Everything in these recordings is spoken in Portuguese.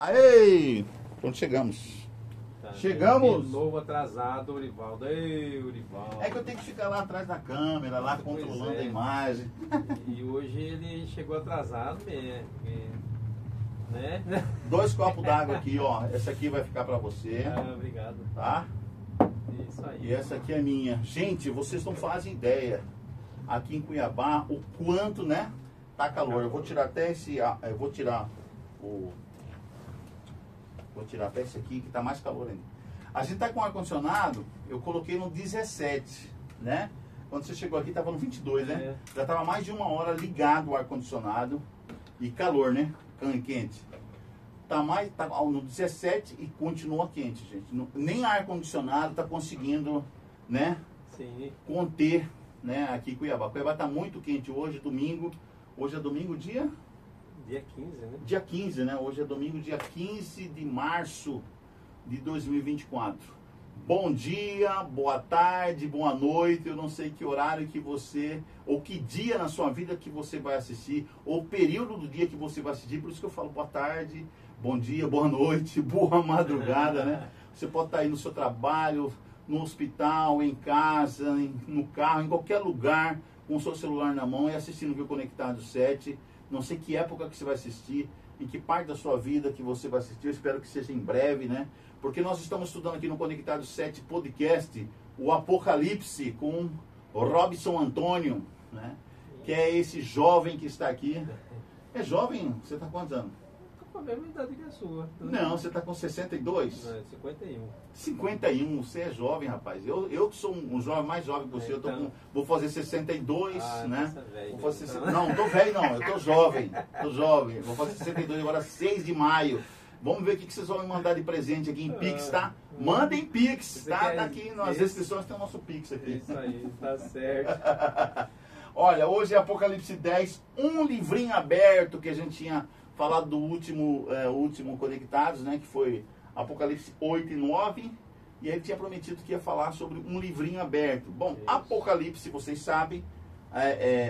Aê! Pronto, chegamos. Tá, Chegamos! De novo atrasado, Urivaldo. Ei, Urivaldo. É que eu tenho que ficar lá atrás da câmera, lá Pois controlando é. a imagem. E hoje ele chegou atrasado mesmo. Né? 2 copos d'água aqui, ó. Essa aqui vai ficar pra você, Ah, obrigado. tá? Isso aí. E essa aqui é minha. Gente, vocês não fazem ideia aqui em Cuiabá o quanto, né? Tá calor. Eu vou tirar até esse. Eu vou tirar o. Vou tirar até esse aqui que tá mais calor ainda. A gente tá com ar-condicionado, eu coloquei no 17, né? Quando você chegou aqui tava no 22, né? É. Já tava mais de 1 hora ligado o ar-condicionado e calor, né? Quente. Tá no 17 e continua quente, gente. Nem ar-condicionado tá conseguindo, né? Sim. Conter, né? Aqui em Cuiabá. Cuiabá tá muito quente hoje, domingo. Hoje é domingo, dia 15, né? Dia 15, né? Hoje é domingo, dia 15 de março de 2024. Bom dia, boa tarde, boa noite. Eu não sei que horário que você, ou que dia na sua vida que você vai assistir, ou período do dia que você vai assistir. Por isso que eu falo boa tarde, bom dia, boa noite, boa madrugada, né? Você pode estar aí no seu trabalho, no hospital, em casa, no carro, em qualquer lugar, com o seu celular na mão e assistindo o Viu Conectado 7. Não sei que época que você vai assistir, em que parte da sua vida que você vai assistir. Eu espero que seja em breve, né? Porque nós estamos estudando aqui no Conectado 7 Podcast o Apocalipse com o Robson Antônio, né? Que é esse jovem que está aqui. É jovem? Você está com quantos anos? Tô com a mesma idade que a sua. Não, você está com 62? Não, 51. 51, você é jovem, rapaz. Eu que sou um jovem mais jovem que você, eu tô Então. vou fazer 62, né? Tá velho, Vou fazer então. Não, tô velho não, eu tô jovem. Tô jovem. Vou fazer 62 agora, 6 de maio. Vamos ver o que vocês vão me mandar de presente aqui em Pix, tá? Mandem Pix, Você tá? quer Tá aqui nas isso? descrições, tem o nosso Pix aqui. Isso aí, tá certo. Olha, hoje é Apocalipse 10, um livrinho aberto que a gente tinha falado do último Conectados, né? Que foi Apocalipse 8 e 9. E ele tinha prometido que ia falar sobre um livrinho aberto. Bom, Isso. Apocalipse, vocês sabem,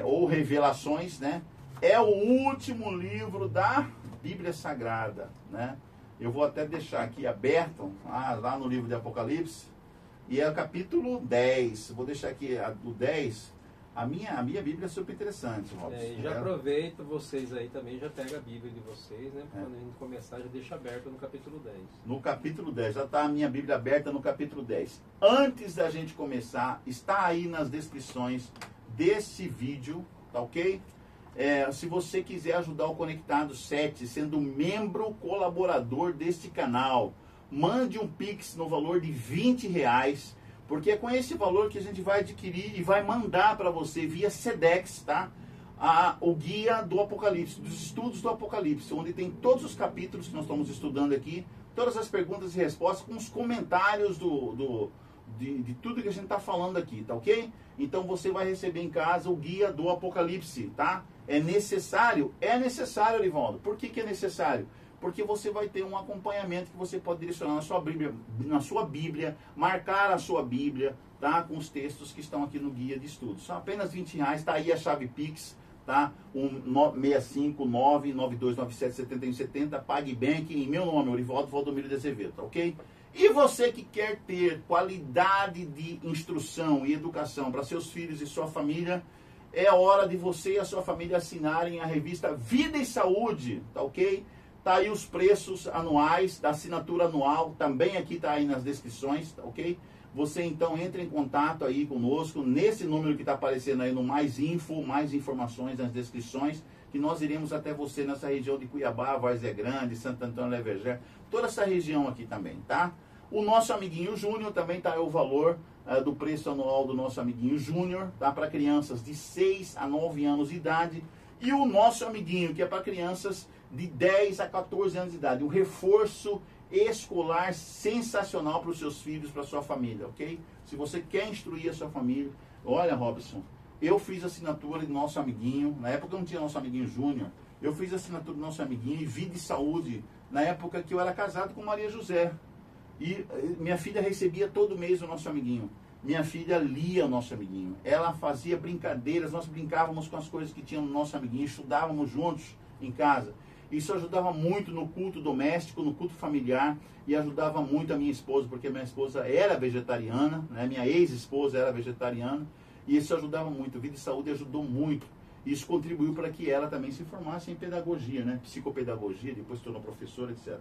ou Revelações, né? É o último livro da Bíblia Sagrada, né? Eu vou até deixar aqui aberto, lá no livro de Apocalipse. E é o capítulo 10. Vou deixar aqui o 10. A minha Bíblia é super interessante, Robson. E já aproveito vocês aí também, já pega a Bíblia de vocês, né? Quando a gente começar, já deixa aberto no capítulo 10. No capítulo 10, já está a minha Bíblia aberta no capítulo 10. Antes da gente começar, está aí nas descrições desse vídeo, tá ok? Se você quiser ajudar o Conectado 7, sendo membro colaborador deste canal, mande um Pix no valor de R$20, porque é com esse valor que a gente vai adquirir e vai mandar para você via Sedex, tá? O guia do Apocalipse, dos estudos do Apocalipse, onde tem todos os capítulos que nós estamos estudando aqui, todas as perguntas e respostas, com os comentários de tudo que a gente está falando aqui, tá ok? Então você vai receber em casa o guia do Apocalipse, tá? É necessário? É necessário, Arivaldo. Por que é necessário? Porque você vai ter um acompanhamento que você pode direcionar na sua Bíblia, marcar a sua Bíblia, tá? Com os textos que estão aqui no guia de estudos. São apenas R$20, tá aí a chave Pix, tá? 65992977170, PagBank, em meu nome, Orivaldo Valdomiro de Azevedo, tá ok? E você que quer ter qualidade de instrução e educação para seus filhos e sua família, é hora de você e a sua família assinarem a revista Vida e Saúde, tá ok? Tá aí os preços anuais da assinatura anual, também aqui tá aí nas descrições, tá ok? Você então entra em contato aí conosco, nesse número que está aparecendo aí no Mais Info, mais informações nas descrições, que nós iremos até você nessa região de Cuiabá, Várzea Grande, Santo Antônio Leverger, toda essa região aqui também, tá? O nosso amiguinho Júnior também tá aí o valor do preço anual do nosso amiguinho Júnior, tá? Para crianças de 6 a 9 anos de idade. E o nosso amiguinho, que é para crianças de 10 a 14 anos de idade. Um reforço escolar sensacional para os seus filhos, para a sua família, ok? Se você quer instruir a sua família, olha, Robson, eu fiz a assinatura do nosso amiguinho, na época não tinha nosso amiguinho Júnior, eu fiz a assinatura do nosso amiguinho em Vida e Saúde, na época que eu era casado com Maria José. E minha filha recebia todo mês o nosso amiguinho. Minha filha lia o nosso amiguinho. Ela fazia brincadeiras, nós brincávamos com as coisas que tinham no nosso amiguinho, estudávamos juntos em casa. Isso ajudava muito no culto doméstico, no culto familiar, e ajudava muito a minha esposa, porque minha esposa era vegetariana, né? Minha ex-esposa era vegetariana, e isso ajudava muito. Vida e Saúde ajudou muito. Isso contribuiu para que ela também se formasse em pedagogia, né? Psicopedagogia, depois se tornou professora, etc.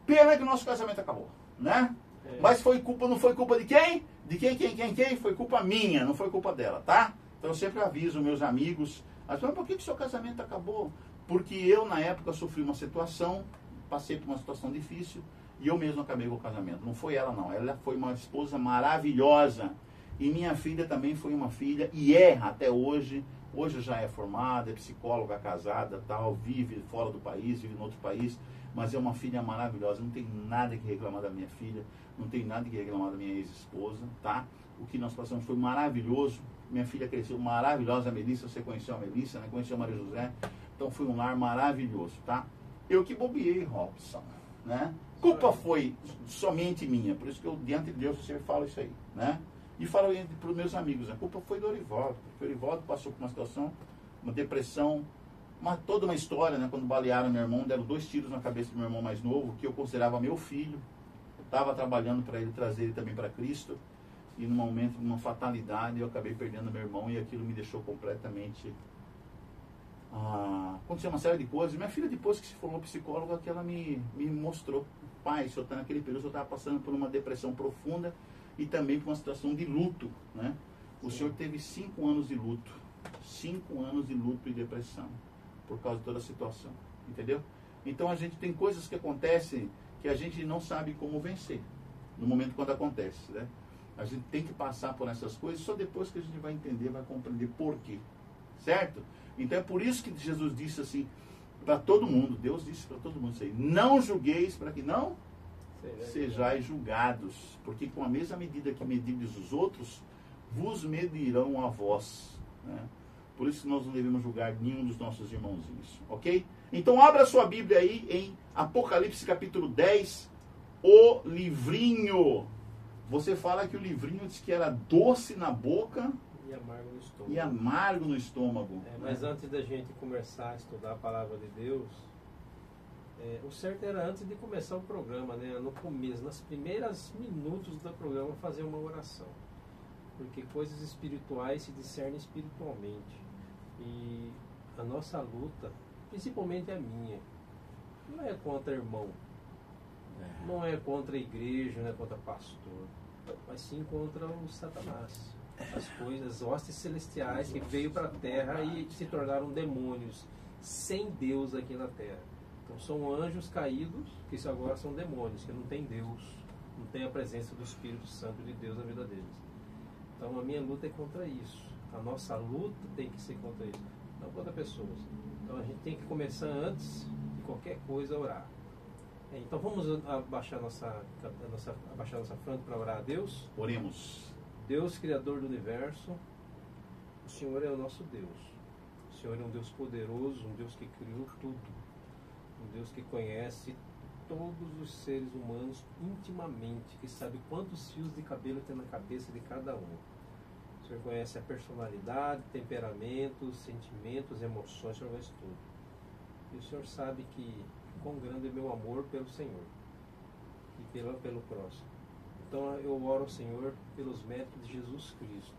Pena que o nosso casamento acabou, né? Mas não foi culpa de quem? De quem? Foi culpa minha, não foi culpa dela, tá? Então eu sempre aviso meus amigos, mas por que o seu casamento acabou? Porque eu, na época, sofri uma situação, passei por uma situação difícil, e eu mesmo acabei com o casamento. Não foi ela, não. Ela foi uma esposa maravilhosa. E minha filha também foi uma filha, e é até hoje. Hoje já é formada, é psicóloga, casada, tal, vive fora do país, vive em outro país, mas é uma filha maravilhosa. Não tem nada que reclamar da minha filha, não tem nada que reclamar da minha ex-esposa, tá? O que nós passamos foi maravilhoso. Minha filha cresceu maravilhosa, a Melissa, você conheceu a Melissa, né? Conheceu a Maria José. Então foi um lar maravilhoso, tá? Eu que bobeei, Robson, né? Culpa foi somente minha, por isso que eu, diante de Deus, eu sempre falo isso aí, né? E falo para os meus amigos, a culpa foi do Orivaldo, porque o Orivaldo passou por uma situação, uma depressão, toda uma história, né? Quando balearam meu irmão, deram 2 tiros na cabeça do meu irmão mais novo, que eu considerava meu filho. Eu estava trabalhando para ele, trazer ele também para Cristo, e num momento, numa fatalidade, eu acabei perdendo meu irmão, e aquilo me deixou completamente... aconteceu uma série de coisas. Minha filha, depois que se formou psicóloga, que ela me mostrou, pai, o senhor está naquele período, o senhor estava passando por uma depressão profunda, e também por uma situação de luto, né? O senhor teve 5 anos de luto. 5 anos de luto e depressão. Por causa de toda a situação. Entendeu? Então a gente tem coisas que acontecem que a gente não sabe como vencer. No momento quando acontece, né? A gente tem que passar por essas coisas, só depois que a gente vai entender, vai compreender por quê. Certo? Então é por isso que Jesus disse assim, para todo mundo, Deus disse para todo mundo isso aí, não julgueis para que não sejais julgados, porque com a mesma medida que medides os outros, vos medirão a vós, né? Por isso que nós não devemos julgar nenhum dos nossos irmãozinhos, ok? Então abra sua Bíblia aí em Apocalipse capítulo 10, o livrinho. Você fala que o livrinho diz que era doce na boca e amargo no estômago. E amargo no estômago. Mas antes da gente começar a estudar a palavra de Deus, o certo era antes de começar o programa, né? No começo, nas primeiras minutos do programa, fazer uma oração. Porque coisas espirituais se discernem espiritualmente. E a nossa luta, principalmente a minha, não é contra irmão, não é contra a igreja, não é contra pastor, mas sim contra o Satanás. As coisas, as hostes celestiais que veio para a terra e se tornaram demônios, sem Deus aqui na terra. Então são anjos caídos, que isso agora são demônios, que não tem Deus, não tem a presença do Espírito Santo de Deus na vida deles. Então a minha luta é contra isso. A nossa luta tem que ser contra isso, não contra pessoas. Então a gente tem que começar antes de qualquer coisa a orar. Então vamos abaixar nossa fronte para orar a Deus. Oremos. Deus, Criador do Universo, o Senhor é o nosso Deus. O Senhor é um Deus poderoso, um Deus que criou tudo. Um Deus que conhece todos os seres humanos intimamente, que sabe quantos fios de cabelo tem na cabeça de cada um. O Senhor conhece a personalidade, temperamentos, sentimentos, emoções, o Senhor conhece tudo. E o Senhor sabe que quão grande é meu amor pelo Senhor e pelo próximo. Então eu oro ao Senhor pelos méritos de Jesus Cristo.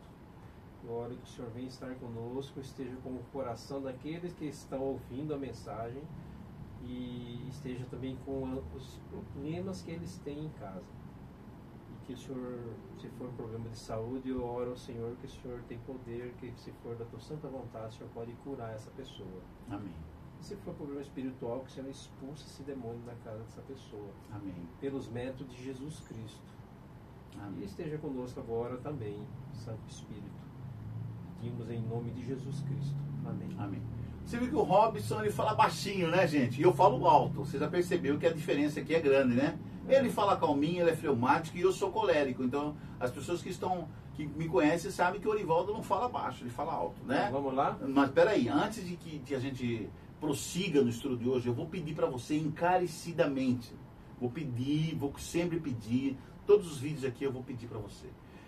Eu oro que o Senhor venha estar conosco, esteja com o coração daqueles que estão ouvindo a mensagem e esteja também com os problemas que eles têm em casa. E que o Senhor, se for um problema de saúde, eu oro ao Senhor que o Senhor tem poder, que se for da tua santa vontade, o Senhor pode curar essa pessoa. Amém. E se for problema espiritual, que o Senhor expulse esse demônio da casa dessa pessoa. Amém. Pelos méritos de Jesus Cristo. Amém. E esteja conosco agora também, Santo Espírito. Pedimos em nome de Jesus Cristo. Amém. Amém. Você viu que o Robson, ele fala baixinho, né, gente? E eu falo alto. Você já percebeu que a diferença aqui é grande, né? Ele fala calminho, ele é fleumático e eu sou colérico. Então, as pessoas que me conhecem sabem que o Orivaldo não fala baixo, ele fala alto, né? Então, vamos lá? Mas peraí, antes de que a gente prossiga no estudo de hoje, eu vou pedir para você encarecidamente. Vou sempre pedir, todos os vídeos aqui eu vou pedir para você.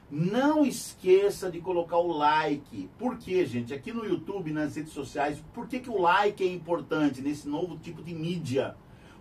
Não esqueça de colocar o like. Por quê, gente? Aqui no YouTube, nas redes sociais, por que o like é importante nesse novo tipo de mídia?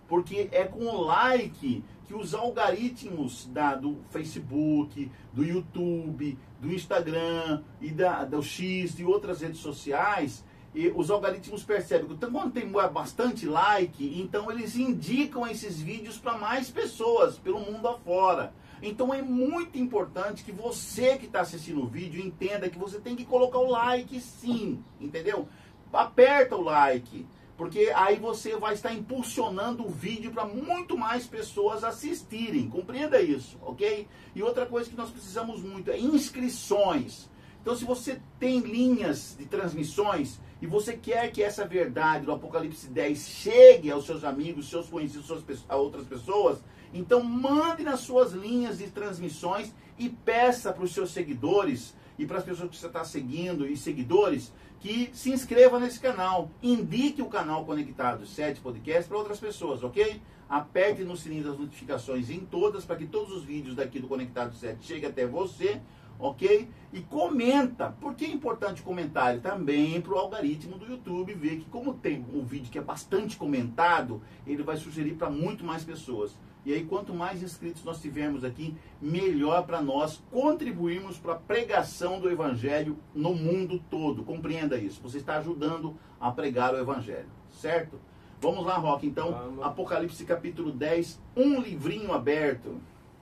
Porque é com o like que os algoritmos do Facebook, do YouTube, do Instagram e do X e outras redes sociais, e os algoritmos percebem que então, quando tem bastante like, então eles indicam esses vídeos para mais pessoas pelo mundo afora. Então é muito importante que você que está assistindo o vídeo entenda que você tem que colocar o like sim, entendeu? Aperta o like, porque aí você vai estar impulsionando o vídeo para muito mais pessoas assistirem, compreenda isso, ok? E outra coisa que nós precisamos muito é inscrições. Então se você tem linhas de transmissões e você quer que essa verdade do Apocalipse 10 chegue aos seus amigos, seus conhecidos, a outras pessoas, então mande nas suas linhas de transmissões e peça para os seus seguidores e para as pessoas que você está seguindo e seguidores que se inscreva nesse canal. Indique o canal Conectado 7 Podcast para outras pessoas, ok? Aperte no sininho das notificações em todas para que todos os vídeos daqui do Conectado 7 cheguem até você, ok? E comenta. Por que é importante o comentário? Também para o algoritmo do YouTube ver que como tem um vídeo que é bastante comentado, ele vai sugerir para muito mais pessoas. E aí, quanto mais inscritos nós tivermos aqui, melhor para nós contribuirmos para a pregação do Evangelho no mundo todo. Compreenda isso. Você está ajudando a pregar o Evangelho, certo? Vamos lá, Roque. Então, vamos. Apocalipse capítulo 10, um livrinho aberto.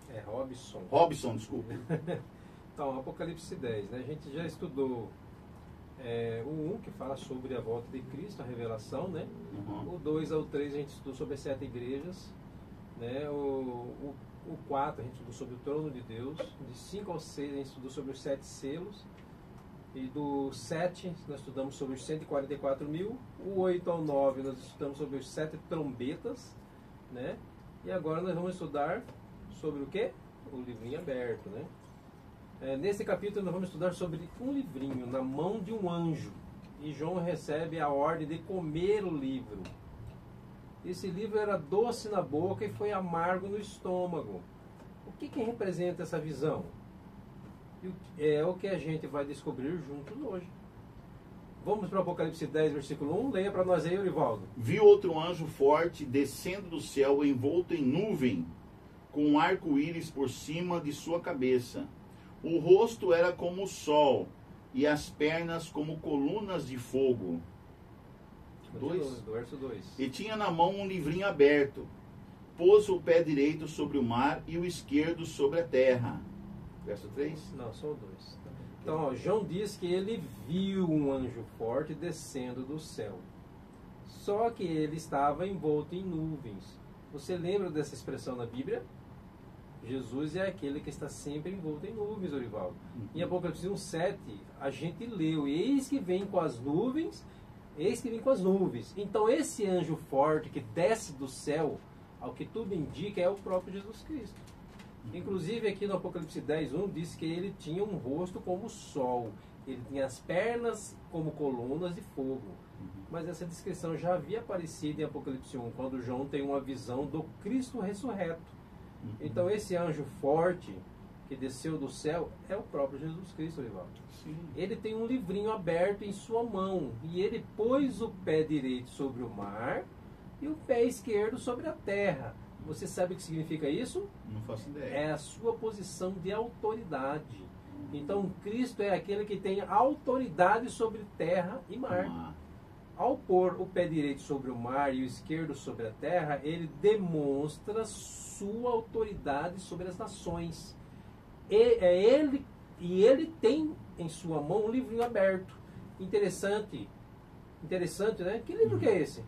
É Robson. Robson, desculpa. Então, Apocalipse 10, né? A gente já estudou o 1, que fala sobre a volta de Cristo, a revelação, né? O 2 ao 3 a gente estudou sobre as 7 igrejas. Né? O 4 a gente estudou sobre o trono de Deus, de 5 ao 6 a gente estudou sobre os 7 selos, e do 7 nós estudamos sobre os 144 mil, o 8 ao 9 nós estudamos sobre os 7 trombetas, né? E agora nós vamos estudar sobre o que? O livrinho aberto, né? Nesse capítulo nós vamos estudar sobre um livrinho na mão de um anjo, e João recebe a ordem de comer o livro. Esse livro era doce na boca e foi amargo no estômago. O que representa essa visão? É o que a gente vai descobrir juntos hoje. Vamos para o Apocalipse 10, versículo 1. Leia para nós aí, Eurivaldo. Vi outro anjo forte descendo do céu, envolto em nuvem, com um arco-íris por cima de sua cabeça. O rosto era como o sol, e as pernas como colunas de fogo. Do verso 2. E tinha na mão um livrinho aberto. Pôs o pé direito sobre o mar e o esquerdo sobre a terra. Verso 3? Não, só o 2. Então, ó, João diz que ele viu um anjo forte descendo do céu. Só que ele estava envolto em nuvens. Você lembra dessa expressão na Bíblia? Jesus é aquele que está sempre envolto em nuvens, Orivaldo. Em Apocalipse 1:7, a gente leu: eis que vem com as nuvens. Eis que vem com as nuvens. Então esse anjo forte que desce do céu, ao que tudo indica, é o próprio Jesus Cristo. Inclusive aqui no Apocalipse 10:1 diz que ele tinha um rosto como o sol. Ele tinha as pernas como colunas de fogo. Mas essa descrição já havia aparecido em Apocalipse 1, quando João tem uma visão do Cristo ressurreto. Então esse anjo forte que desceu do céu é o próprio Jesus Cristo, Rivaldo. Ele tem um livrinho aberto em sua mão e ele pôs o pé direito sobre o mar e o pé esquerdo sobre a terra. Você sabe o que significa isso? Não faço ideia. É a sua posição de autoridade. Então Cristo é aquele que tem autoridade sobre terra e mar. Ao pôr o pé direito sobre o mar e o esquerdo sobre a terra, ele demonstra sua autoridade sobre as nações. E ele tem em sua mão um livrinho aberto. Interessante, né? Que livro que é esse?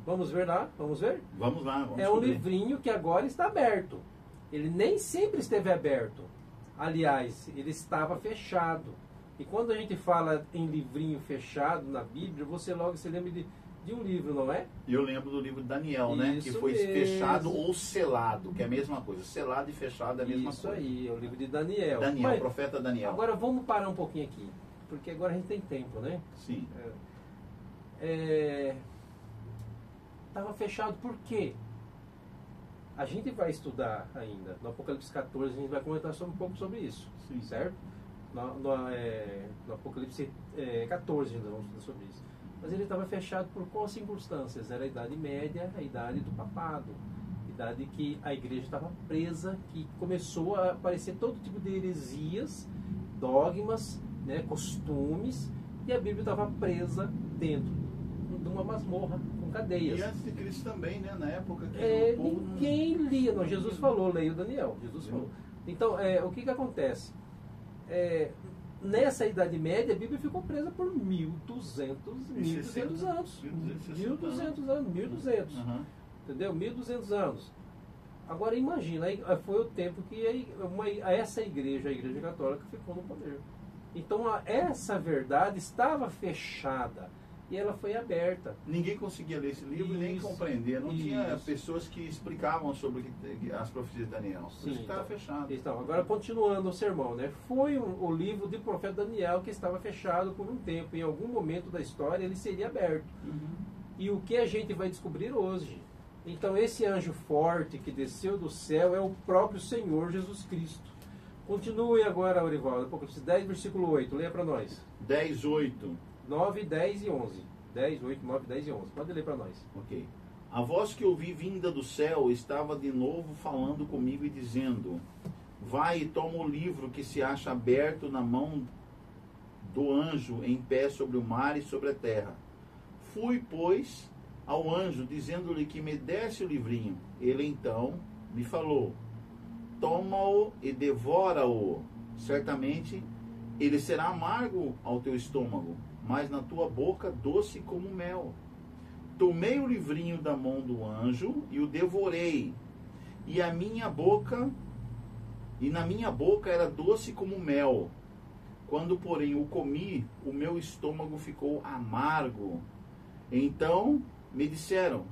Vamos ver lá? Vamos ver? Vamos lá. Vamos é um livrinho que agora está aberto. Ele nem sempre esteve aberto. Aliás, ele estava fechado. E quando a gente fala em livrinho fechado na Bíblia, você logo se lembra de um livro, não é? Eu lembro do livro de Daniel, né? Que foi fechado ou selado, que é a mesma coisa. Selado e fechado é a mesma coisa. Isso aí, é o livro de Daniel. Daniel, profeta Daniel. Agora vamos parar um pouquinho aqui, porque agora a gente tem tempo, né? Sim. Estava fechado por quê? A gente vai estudar ainda, no Apocalipse 14 a gente vai comentar um pouco sobre isso, Sim. certo? No Apocalipse 14 ainda vamos estudar sobre isso. Mas ele estava fechado por quais circunstâncias? Era a Idade Média, a idade do papado, a idade que a igreja estava presa, que começou a aparecer todo tipo de heresias, dogmas, né, costumes, e a Bíblia estava presa dentro de uma masmorra com cadeias. E antes de Cristo também, né? Na época que o povo ninguém lia. Não, Jesus falou, leia o Daniel. Jesus falou. Então, o que acontece? Nessa Idade Média, a Bíblia ficou presa por 1.200 anos. 1.200 anos, 1.200. Uhum. Entendeu? 1.200 anos. Agora imagina, aí foi o tempo que essa igreja, a Igreja Católica, ficou no poder. Então essa verdade estava fechada e ela foi aberta. Ninguém conseguia ler esse livro e nem compreender. Não tinha pessoas que explicavam sobre as profecias de Daniel. Por isso estava fechado. Então, agora continuando o sermão, né? Foi o livro do profeta Daniel que estava fechado por um tempo. Em algum momento da história ele seria aberto. Uhum. E o que a gente vai descobrir hoje? Então esse anjo forte que desceu do céu é o próprio Senhor Jesus Cristo. Continue agora, Aurivaldo, Apocalipse 10, versículo 8. Leia para nós. 10, 8. 9, 10 e 11. 10, 8, 9, 10 e 11. Pode ler para nós. Ok. A voz que ouvi vinda do céu estava de novo falando comigo e dizendo: vai e toma o livro que se acha aberto na mão do anjo em pé sobre o mar e sobre a terra. Fui, pois, ao anjo, dizendo-lhe que me desse o livrinho. Ele então me falou: toma-o e devora-o. Certamente ele será amargo ao teu estômago, mas na tua boca doce como mel. Tomei o livrinho da mão do anjo e o devorei, e na minha boca era doce como mel. Quando, porém, o comi, o meu estômago ficou amargo. Então me disseram: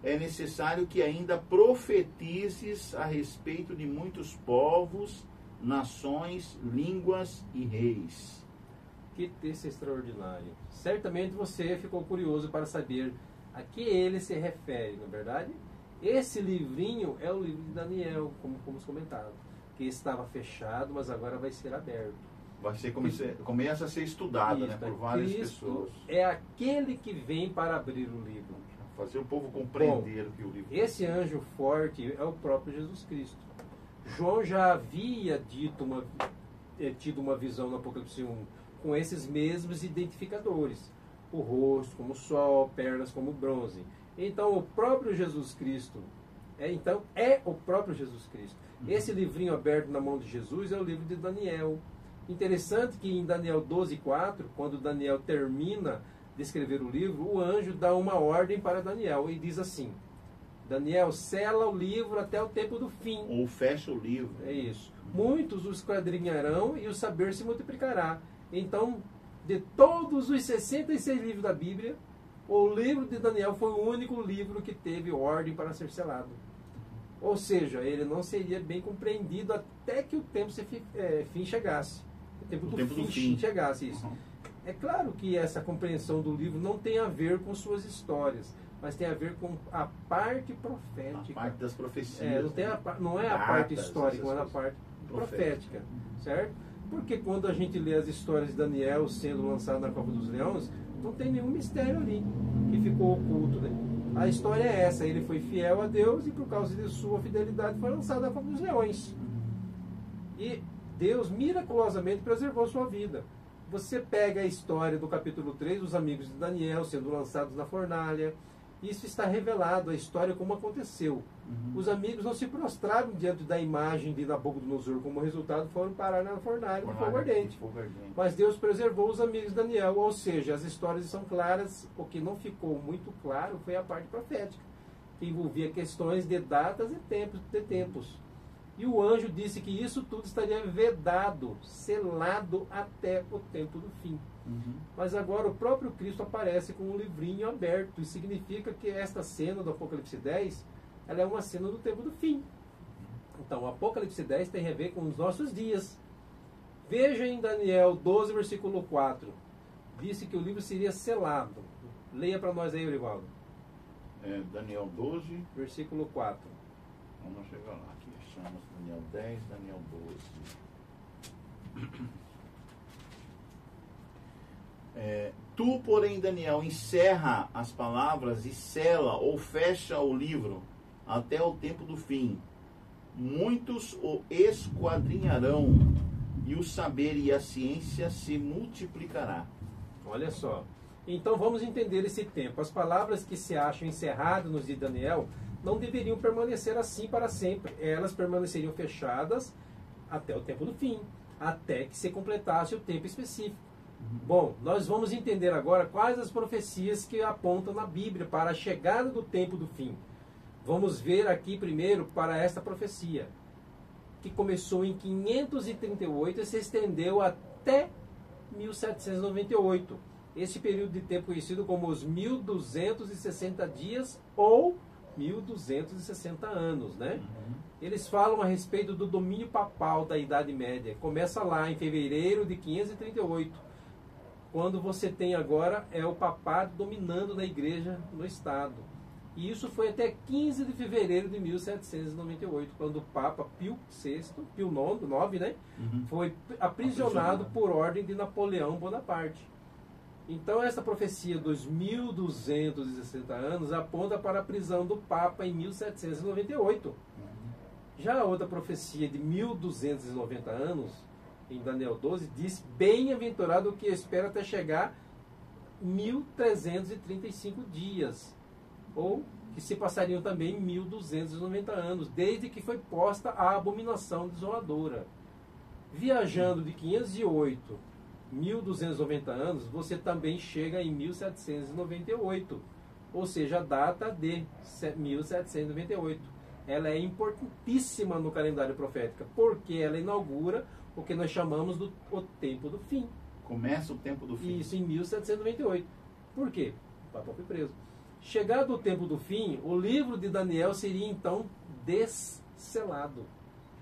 é necessário que ainda profetizes a respeito de muitos povos, nações, línguas e reis. Que texto extraordinário. Certamente você ficou curioso para saber a que ele se refere, não é verdade? Esse livrinho é o livro de Daniel, como fomos comentado, que estava fechado, mas agora vai ser aberto. Começa a ser estudado, né, por várias Cristo pessoas. É aquele que vem para abrir o livro. Fazer o povo compreender o que o livro Esse anjo forte é o próprio Jesus Cristo. João já havia tido uma visão no Apocalipse 1 com esses mesmos identificadores. O rosto como sol, pernas como bronze. Então o próprio Jesus Cristo é o próprio Jesus Cristo. Esse livrinho aberto na mão de Jesus é o livro de Daniel. Interessante que em Daniel 12:4, quando Daniel termina de escrever o livro, o anjo dá uma ordem para Daniel e diz assim: Daniel, sela o livro até o tempo do fim. Ou fecha o livro. É isso. Muitos o esquadrinharão e o saber se multiplicará. Então, de todos os 66 livros da Bíblia, o livro de Daniel foi o único livro que teve ordem para ser selado. Ou seja, ele não seria bem compreendido até que o tempo fim chegasse. O tempo do fim chegasse, isso. Uhum. É claro que essa compreensão do livro não tem a ver com suas histórias, mas tem a ver com a parte profética. A parte das profecias. Não é a parte histórica, mas a parte profética. Certo? Porque quando a gente lê as histórias de Daniel sendo lançado na Cova dos Leões, não tem nenhum mistério ali que ficou oculto, né? A história é essa: ele foi fiel a Deus e por causa de sua fidelidade foi lançado na Cova dos Leões. E Deus miraculosamente preservou sua vida. Você pega a história do capítulo 3, os amigos de Daniel sendo lançados na fornalha. Isso está revelado, a história como aconteceu. Os amigos não se prostraram diante da imagem de Nabucodonosor, como resultado foram parar na fornalha de fogo ardente. Mas Deus preservou os amigos de Daniel, ou seja, as histórias são claras. O que não ficou muito claro foi a parte profética, que envolvia questões de datas e tempos. E o anjo disse que isso tudo estaria vedado, selado até o tempo do fim. Mas agora o próprio Cristo aparece com um livrinho aberto. E significa que esta cena do Apocalipse 10, ela é uma cena do tempo do fim. Então o Apocalipse 10 tem a ver com os nossos dias. Veja em Daniel 12, versículo 4. Disse que o livro seria selado. Leia para nós aí, Eurivaldo. Daniel 12, versículo 4. Vamos chegar lá. Aqui achamos Daniel 10, Daniel 12. Tu, porém, Daniel, encerra as palavras e sela ou fecha o livro até o tempo do fim. Muitos o esquadrinharão e o saber e a ciência se multiplicará. Olha só. Então vamos entender esse tempo. As palavras que se acham encerradas nos de Daniel não deveriam permanecer assim para sempre. Elas permaneceriam fechadas até o tempo do fim, até que se completasse o tempo específico. Bom, nós vamos entender agora quais as profecias que apontam na Bíblia para a chegada do tempo do fim. Vamos ver aqui primeiro para esta profecia, que começou em 538 e se estendeu até 1798. Esse período de tempo conhecido como os 1260 dias ou 1260 anos, né? Eles falam a respeito do domínio papal da Idade Média. Começa lá em fevereiro de 538. Quando você tem agora o papado dominando na igreja no estado. E isso foi até 15 de fevereiro de 1798, quando o Papa Pio IX, né, foi aprisionado por ordem de Napoleão Bonaparte. Então essa profecia dos 1260 anos aponta para a prisão do Papa em 1798. Já a outra profecia de 1290 anos, em Daniel 12, diz: bem-aventurado o que espera até chegar 1335 dias, ou que se passariam também 1290 anos, desde que foi posta a abominação desoladora. Viajando de 508, 1290 anos, você também chega em 1798, ou seja, a data de 1798. Ela é importantíssima no calendário profético, porque ela inaugura o que nós chamamos do o tempo do fim. Começa o tempo do fim. Isso, em 1798. Por quê? O Papa foi preso. Chegado o tempo do fim, o livro de Daniel seria então desselado.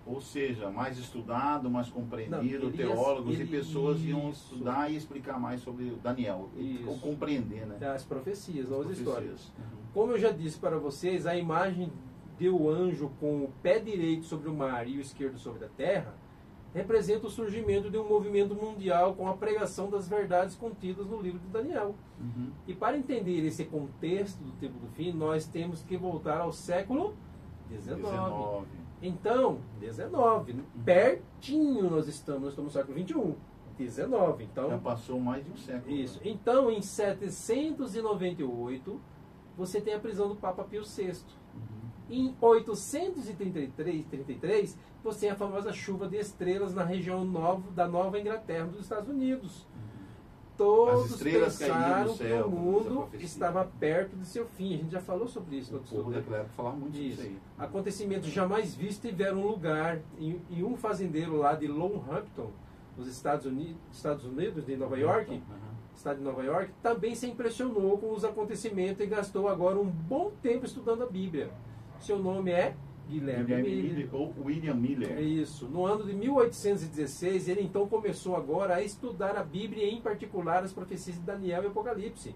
Ou seja, mais estudado, mais compreendido, teólogos e pessoas iam estudar e explicar mais sobre Daniel. Ou compreender, né? As profecias, não as histórias. Uhum. Como eu já disse para vocês, a imagem do anjo com o pé direito sobre o mar e o esquerdo sobre a terra representa o surgimento de um movimento mundial com a pregação das verdades contidas no livro de Daniel. E para entender esse contexto do tempo do fim, nós temos que voltar ao século XIX. Então, 19, pertinho nós estamos no século 21, 19. Então, já passou mais de um século. Isso. Né? Então, em 798, você tem a prisão do Papa Pio VI. Em 833, você tem a famosa chuva de estrelas na região da Nova Inglaterra, dos Estados Unidos. Todos pensaram que o mundo estava perto de seu fim. A gente já falou sobre isso. O povo daquela época falava muito disso aí. Acontecimentos jamais vistos tiveram lugar em um fazendeiro lá de Longhampton, nos Estados Unidos de Nova York, estado de Nova York, também se impressionou com os acontecimentos e gastou agora um bom tempo estudando a Bíblia. Seu nome é Guilherme Miller. Ou William Miller. Isso. No ano de 1816, ele então começou agora a estudar a Bíblia, e em particular as profecias de Daniel e Apocalipse.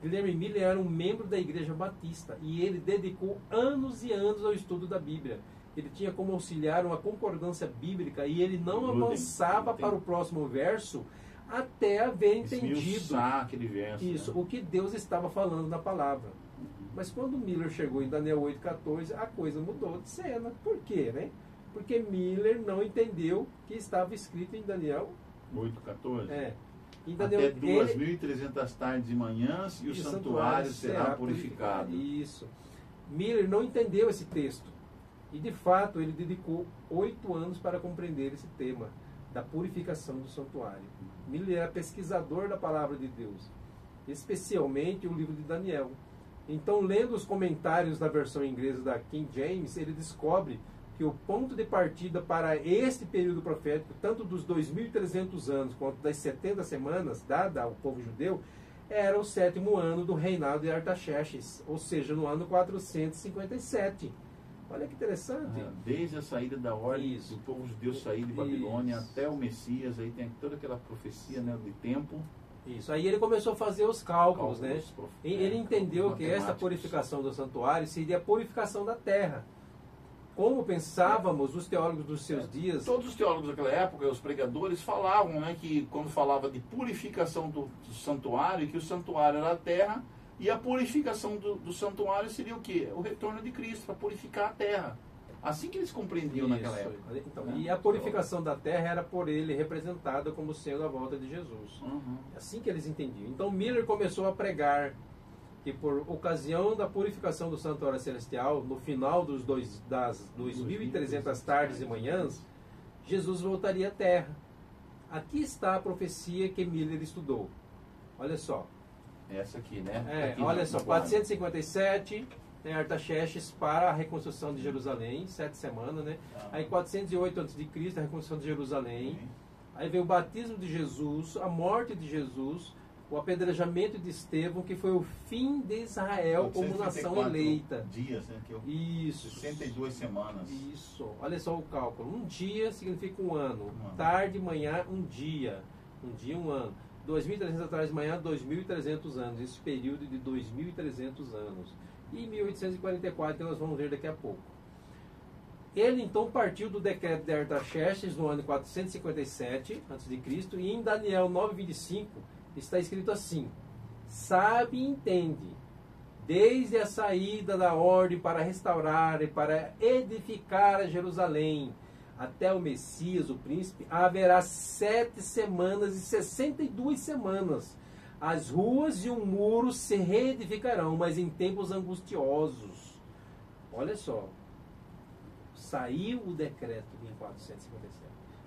Guilherme Miller era um membro da Igreja Batista e ele dedicou anos e anos ao estudo da Bíblia. Ele tinha como auxiliar uma concordância bíblica e ele não avançava para o próximo verso até haver entendido aquele verso, isso, o que Deus estava falando na palavra. Mas quando Miller chegou em Daniel 8,14, a coisa mudou de cena. Por quê, né? Porque Miller não entendeu que estava escrito em Daniel 8,14? Em Daniel, até 2.300 tardes e manhãs e o santuário será purificado. Isso. Miller não entendeu esse texto. E, de fato, ele dedicou 8 anos para compreender esse tema da purificação do santuário. Miller era pesquisador da palavra de Deus, especialmente o livro de Daniel. Então, lendo os comentários da versão inglesa da King James, ele descobre que o ponto de partida para este período profético, tanto dos 2.300 anos quanto das 70 semanas dada ao povo judeu, era o 7º ano do reinado de Artaxerxes, ou seja, no ano 457. Olha que interessante. Desde a saída da ordem do povo judeu sair de Babilônia até o Messias, aí tem toda aquela profecia, né, de tempo. Isso, aí ele começou a fazer os cálculos, né? Ele entendeu que esta purificação do santuário seria a purificação da terra. como pensávamos os teólogos dos seus dias. Todos os teólogos daquela época, os pregadores, falavam, né, que quando falava de purificação do santuário, que o santuário era a terra, e a purificação do santuário seria o quê? O retorno de Cristo, para purificar a terra. Assim que eles compreendiam naquela época. Então, né? E a purificação da terra era por ele representada como sendo a volta de Jesus. Uhum. Assim que eles entendiam. Então Miller começou a pregar que por ocasião da purificação do santuário celestial, no final das 2.300 tardes e manhãs, Jesus voltaria à terra. Aqui está a profecia que Miller estudou. Olha só. Essa aqui, né? Aqui olha só, 457, tem Artaxerxes para a reconstrução de Jerusalém, 7 semanas, né? Aí 408 a.C., a reconstrução de Jerusalém. Aí vem o batismo de Jesus, a morte de Jesus, o apedrejamento de Estevão, que foi o fim de Israel como nação eleita. Dias, né? Isso. 62 semanas. Isso. Olha só o cálculo. Um dia significa um ano. Tarde, manhã, um dia. Um dia, um ano. 2.300 atrás de manhã, 2.300 anos. Esse período de 2.300 anos. E 1844, que nós vamos ver daqui a pouco. Ele então partiu do decreto de Artaxerxes no ano 457 a.C. e em Daniel 9:25 está escrito assim: sabe e entende, desde a saída da ordem para restaurar e para edificar a Jerusalém, até o Messias, o príncipe, haverá 7 semanas e 62 semanas. As ruas e o muro se reedificarão, mas em tempos angustiosos. Olha só. Saiu o decreto em 457.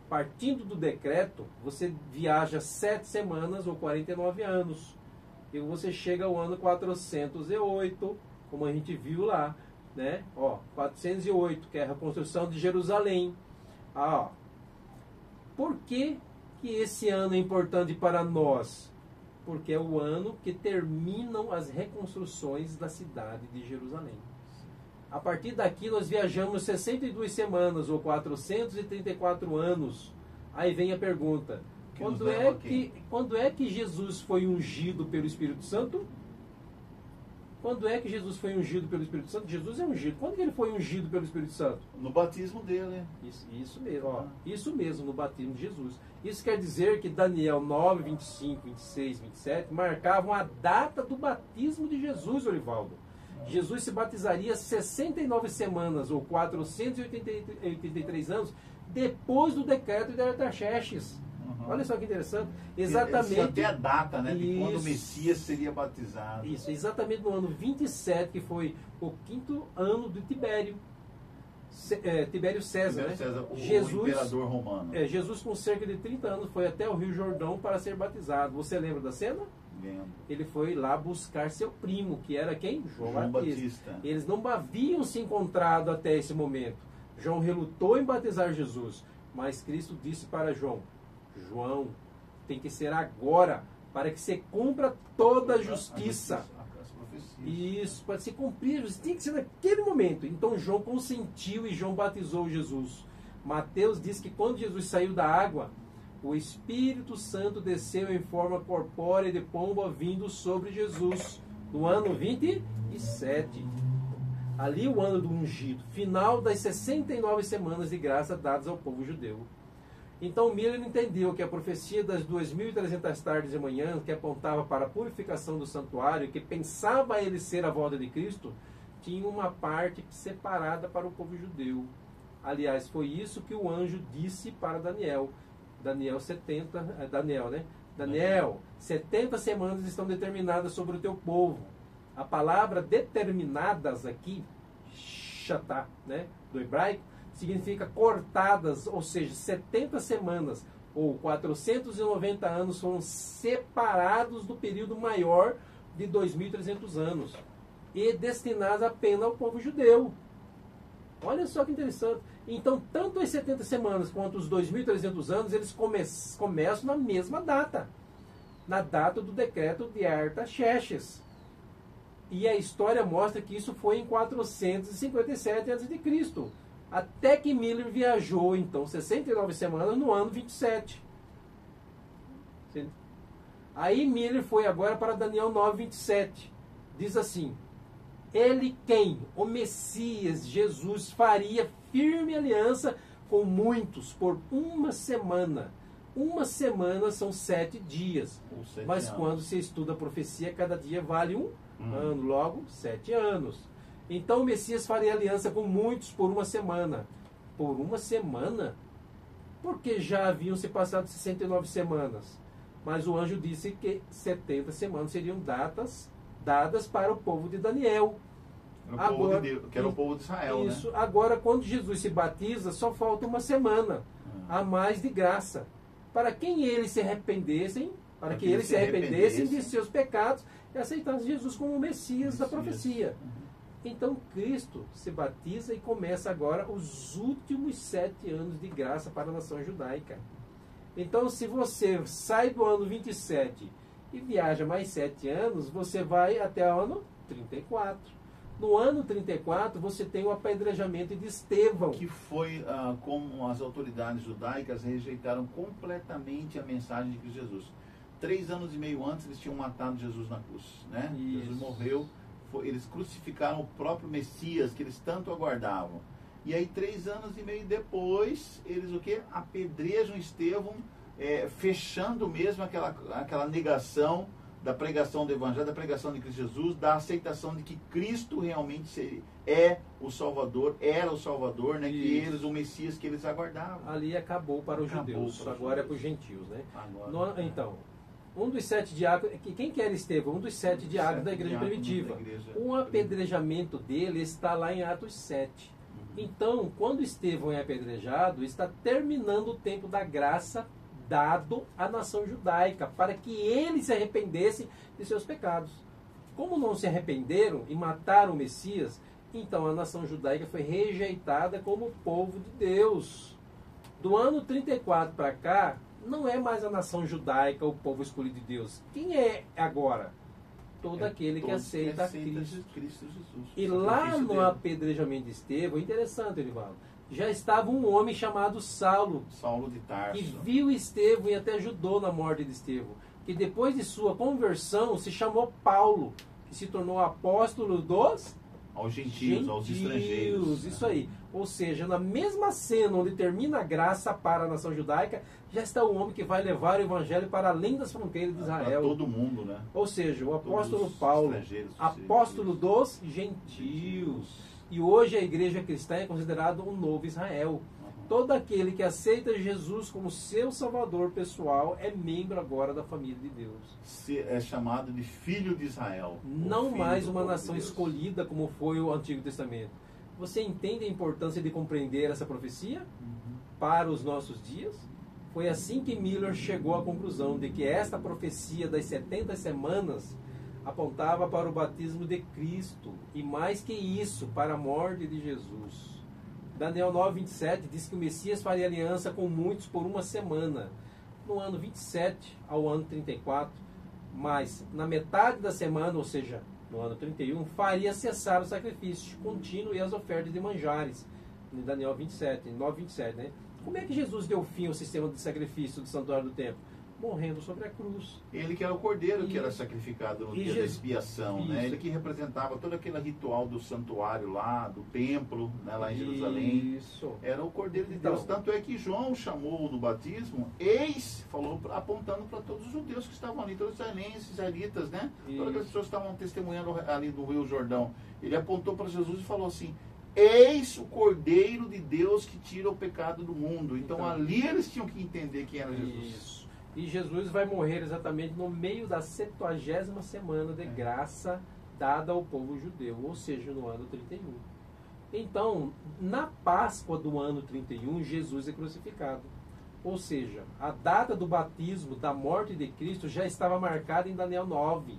Partindo do decreto, você viaja 7 semanas ou 49 anos. E você chega ao ano 408, como a gente viu lá, né? 408, que é a reconstrução de Jerusalém. Por que esse ano é importante para nós? Porque é o ano que terminam as reconstruções da cidade de Jerusalém. A partir daqui nós viajamos 62 semanas ou 434 anos. Aí vem a pergunta: quando é que Jesus foi ungido pelo Espírito Santo? Quando é que Jesus foi ungido pelo Espírito Santo? Jesus é ungido. Quando que ele foi ungido pelo Espírito Santo? No batismo dele. Isso mesmo. Isso mesmo, no batismo de Jesus. Isso quer dizer que Daniel 9, 25, 26, 27 marcavam a data do batismo de Jesus, Orivaldo. Jesus se batizaria 69 semanas ou 483 anos depois do decreto de Artaxerxes. Olha só que interessante. Exatamente. Até a data, né, de quando o Messias seria batizado. Isso, exatamente no ano 27, que foi o 5º ano de Tibério. Tibério César, né? O Jesus, imperador romano. Jesus, com cerca de 30 anos, foi até o Rio Jordão para ser batizado. Você lembra da cena? Ele foi lá buscar seu primo, que era quem? João Batista. Eles não haviam se encontrado até esse momento. João relutou em batizar Jesus, mas Cristo disse para João: João, tem que ser agora, para que se cumpra toda a justiça. Isso, para se cumprir, tem que ser naquele momento. Então João consentiu e João batizou Jesus. Mateus diz que quando Jesus saiu da água, o Espírito Santo desceu em forma corpórea de pomba vindo sobre Jesus, no ano 27. Ali o ano do ungido, final das 69 semanas de graça dadas ao povo judeu. Então Miller entendeu que a profecia das 2.300 tardes e manhãs, que apontava para a purificação do santuário, que pensava ele ser a volta de Cristo, tinha uma parte separada para o povo judeu. Aliás, foi isso que o anjo disse para Daniel. Daniel, 70 semanas estão determinadas sobre o teu povo. A palavra determinadas aqui, shatá, né, do hebraico, significa cortadas, ou seja, 70 semanas ou 490 anos foram separados do período maior de 2.300 anos e destinados apenas ao povo judeu. Olha só que interessante. Então, tanto as 70 semanas quanto os 2.300 anos, eles começam na mesma data, na data do decreto de Artaxerxes. E a história mostra que isso foi em 457 a.C., até que Miller viajou, então, 69 semanas no ano 27. Aí Miller foi agora para Daniel 9, 27. Diz assim: ele quem? O Messias, Jesus, faria firme aliança com muitos por uma semana. Uma semana são 7 dias. Mas anos. quando se estuda a profecia, cada dia vale um ano. Logo, 7 anos. Então o Messias faria aliança com muitos por uma semana. Por uma semana? Porque já haviam se passado 69 semanas. Mas o anjo disse que 70 semanas seriam dadas para o povo de Daniel. Era o povo de Deus, que era o povo de Israel, isso. né? Agora, quando Jesus se batiza, só falta uma semana a mais de graça. Para quem eles se arrependessem, para que eles se arrependessem de seus pecados e aceitassem Jesus como o Messias da profecia. Então Cristo se batiza e começa agora os últimos 7 anos de graça para a nação judaica. Então, se você sai do ano 27 e viaja mais 7 anos, você vai até o ano 34. No ano 34, você tem o apedrejamento de Estevão. Que foi como as autoridades judaicas rejeitaram completamente a mensagem de Cristo Jesus. 3 anos e meio antes, eles tinham matado Jesus na cruz, né? Jesus morreu, eles crucificaram o próprio Messias, que eles tanto aguardavam. E aí, 3 anos e meio depois, eles o quê? Apedrejam Estevão, fechando mesmo aquela negação da pregação do Evangelho, da pregação de Cristo Jesus, da aceitação de que Cristo realmente é o Salvador, era o Salvador, né? Que eles, o Messias que eles aguardavam. Ali acabou para os judeus, agora é para os gentios, né? Agora, então, um dos 7 diáconos, quem que era Estevão? Um dos 7 diáconos da igreja primitiva. O apedrejamento dele está lá em Atos 7. Então, quando Estevão é apedrejado, está terminando o tempo da graça dado à nação judaica, para que eles se arrependessem de seus pecados. Como não se arrependeram e mataram o Messias, então a nação judaica foi rejeitada como povo de Deus. Do ano 34 para cá, não é mais a nação judaica o povo escolhido de Deus. Quem é agora? Todo aquele que aceita Cristo Jesus. E lá no apedrejamento de Estevão, interessante, Edivaldo, já estava um homem chamado Saulo de Tarso, que viu Estevão e até ajudou na morte de Estevão, que depois de sua conversão se chamou Paulo, que se tornou apóstolo dos aos gentios, aos estrangeiros. Isso aí. Ou seja, na mesma cena onde termina a graça para a nação judaica, já está o homem que vai levar o evangelho para além das fronteiras de Israel. Para todo mundo, né? Ou seja, o apóstolo Paulo, apóstolo dos gentios. E hoje a igreja cristã é considerado um novo Israel. Todo aquele que aceita Jesus como seu salvador pessoal é membro agora da família de Deus. É chamado de filho de Israel. Não mais uma nação escolhida como foi o Antigo Testamento. Você entende a importância de compreender essa profecia para os nossos dias? Foi assim que Miller chegou à conclusão de que esta profecia das 70 semanas apontava para o batismo de Cristo e, mais que isso, para a morte de Jesus. Daniel 9:27 diz que o Messias faria aliança com muitos por uma semana, no ano 27 ao ano 34, mas na metade da semana, ou seja, no ano 31, faria cessar o sacrifício contínuo e as ofertas de manjares. Em Daniel 9:27, né? Como é que Jesus deu fim ao sistema de sacrifício do santuário do templo? Morrendo sobre a cruz. Ele que era o cordeiro que era sacrificado no dia da expiação, né? Ele que representava todo aquele ritual do santuário lá, do templo, né? Lá em Jerusalém. Isso. Era o cordeiro de Deus. Tanto é que João chamou no batismo, falou apontando para todos os judeus que estavam ali, todos os israelitas, né? Todas as pessoas que estavam testemunhando ali do Rio Jordão. Ele apontou para Jesus e falou assim: eis o Cordeiro de Deus que tira o pecado do mundo. Então ali eles tinham que entender quem era Jesus. Isso. E Jesus vai morrer exatamente no meio da 70ª semana de graça dada ao povo judeu, ou seja, no ano 31. Então, na Páscoa do ano 31, Jesus é crucificado. Ou seja, a data do batismo, da morte de Cristo, já estava marcada em Daniel 9.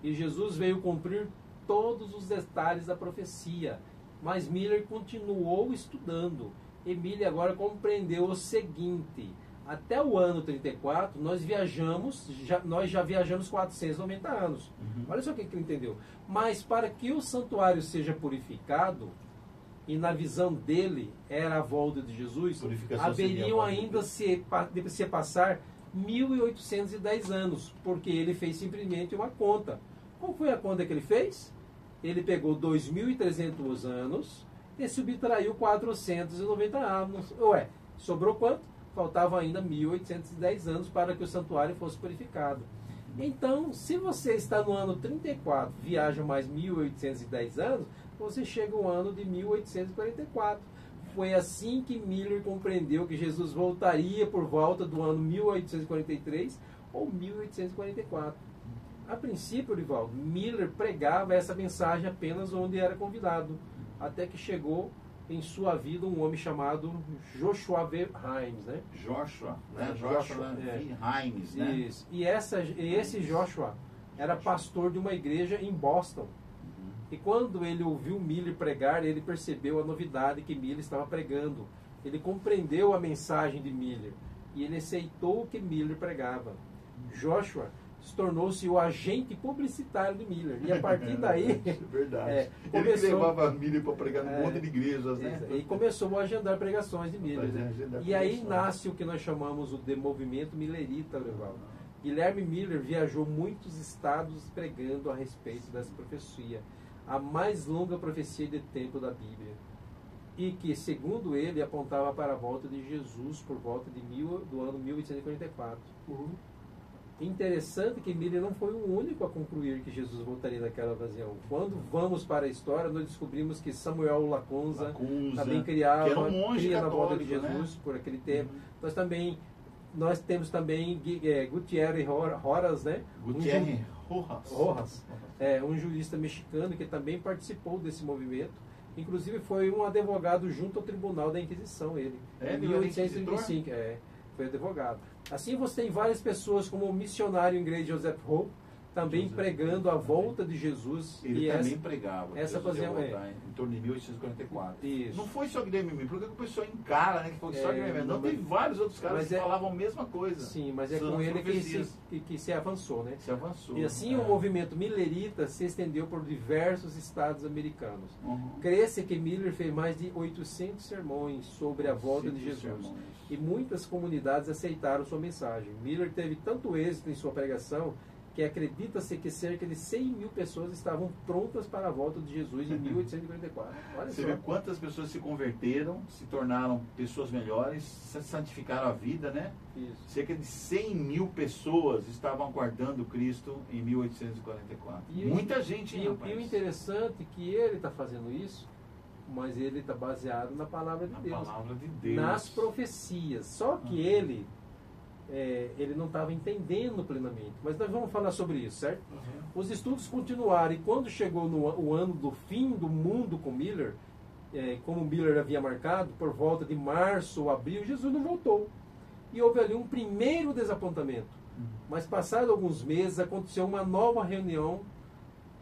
E Jesus veio cumprir todos os detalhes da profecia. Mas Miller continuou estudando. E Miller agora compreendeu o seguinte: até o ano 34, nós já viajamos 490 anos. Olha só o que ele entendeu. Mas para que o santuário seja purificado, e na visão dele era a volta de Jesus, haveriam ainda de se passar 1810 anos, porque ele fez simplesmente uma conta. Qual foi a conta que ele fez? Ele pegou 2.300 anos e subtraiu 490 anos. Ué, sobrou quanto? Faltava ainda 1810 anos para que o santuário fosse purificado. Então, se você está no ano 34, viaja mais 1810 anos, você chega ao ano de 1844. Foi assim que Miller compreendeu que Jesus voltaria por volta do ano 1843 ou 1844. A princípio, Orivaldo, Miller pregava essa mensagem apenas onde era convidado, até que chegou em sua vida um homem chamado Joshua V. Himes, né? Joshua, né? Joshua V. Himes, né? Isso. E esse Joshua era pastor de uma igreja em Boston. E quando ele ouviu Miller pregar, ele percebeu a novidade que Miller estava pregando. Ele compreendeu a mensagem de Miller e ele aceitou o que Miller pregava. Joshua se tornou-se o agente publicitário de Miller. E a partir daí... É verdade. Começou, ele levava Miller para pregar num monte de igrejas. E começou a agendar pregações de Miller. E aí nasce o que nós chamamos de movimento millerita, Leval. Guilherme Miller viajou muitos estados pregando a respeito dessa profecia. A mais longa profecia de tempo da Bíblia. E que, segundo ele, apontava para a volta de Jesus por volta do ano 1844. Interessante que Miller não foi o único a concluir que Jesus voltaria naquela ocasião. Quando vamos para a história, nós descobrimos que Samuel Lacunza também criava, que era um monge cria na volta de católico, Jesus, né? por aquele tempo. Nós temos também Gutierre Rojas, né? Gutierre Rojas. Um jurista mexicano que também participou desse movimento. Inclusive foi um advogado junto ao Tribunal da Inquisição, ele. Em 1835, foi advogado. Assim você tem várias pessoas, como o missionário inglês Joseph Hope, também pregando a volta de Jesus. Ele também pregava. Essa ocasião em torno de 1844. Isso. Não foi só Guilherme Miller, porque o pessoal encara, né? Que foi só Guilherme Miller. Não, teve vários outros caras que falavam a mesma coisa. Sim, mas é com ele que se avançou, né? Se avançou. E assim o movimento millerita se estendeu por diversos estados americanos. Crê-se que Miller fez mais de 800 sermões sobre a volta de Jesus. E muitas comunidades aceitaram sua mensagem. Miller teve tanto êxito em sua pregação que acredita-se que cerca de 100 mil pessoas estavam prontas para a volta de Jesus em 1844. Olha Você só. vê quantas pessoas se converteram, se tornaram pessoas melhores, santificaram a vida, né? Isso. Cerca de 100 mil pessoas estavam aguardando Cristo em 1844. Muita gente, E o interessante é que ele está fazendo isso, mas ele está baseado na palavra de Deus. Palavra de Deus. Nas profecias. Só que ele não estava entendendo plenamente. Mas nós vamos falar sobre isso, certo? Os estudos continuaram, e quando chegou o ano do fim do mundo com Miller, como Miller havia marcado, por volta de março ou abril, Jesus não voltou. E houve ali um primeiro desapontamento. Mas passados alguns meses, aconteceu uma nova reunião.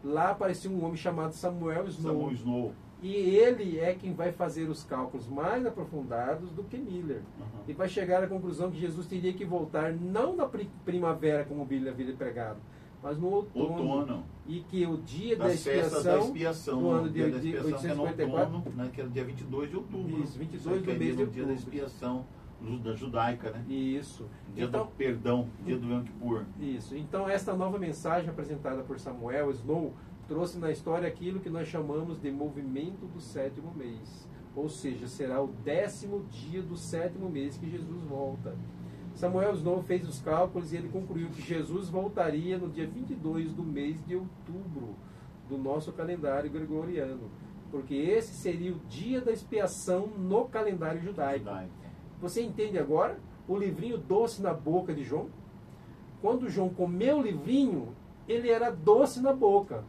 Lá apareceu um homem chamado Samuel Snow. E ele é quem vai fazer os cálculos mais aprofundados do que Miller. E vai chegar à conclusão que Jesus teria que voltar não na primavera, como Miller havia pregado, mas no outono. E que o dia da expiação, do ano de 1854, que era o dia 22 de outubro. Isso, 22 do mês de outubro. Dia da expiação da judaica, né? Isso. Dia do perdão, dia do Yom Kippur. Isso. Então, esta nova mensagem apresentada por Samuel Snow trouxe na história aquilo que nós chamamos de movimento do sétimo mês. Ou seja, será o 10º dia do sétimo mês que Jesus volta. Samuel Snow fez os cálculos e ele concluiu que Jesus voltaria no dia 22 do mês de outubro do nosso calendário gregoriano. Porque esse seria o dia da expiação no calendário judaico. Você entende agora o livrinho doce na boca de João? Quando João comeu o livrinho, ele era doce na boca.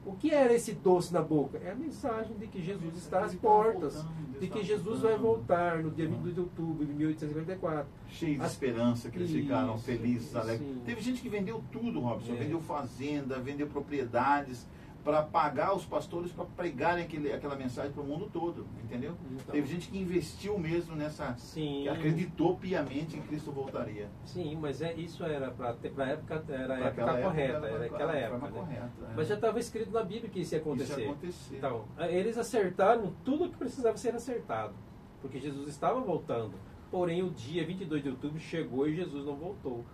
O que era esse doce na boca? É a mensagem de que Jesus está às portas, de que Jesus vai voltar no dia 22 de outubro de 1854. Cheio de esperança, que eles ficaram felizes, alegres. Teve gente que vendeu tudo, Robson. Vendeu fazenda, vendeu propriedades para pagar os pastores para pregarem aquela mensagem para o mundo todo, entendeu? Então, teve gente que investiu mesmo nessa, que acreditou piamente em Cristo voltaria. Sim, mas isso era para a época, era a época correta, era aquela época. Correta, Mas já estava escrito na Bíblia que isso ia acontecer. Então, eles acertaram tudo o que precisava ser acertado, porque Jesus estava voltando. Porém, o dia 22 de outubro chegou e Jesus não voltou.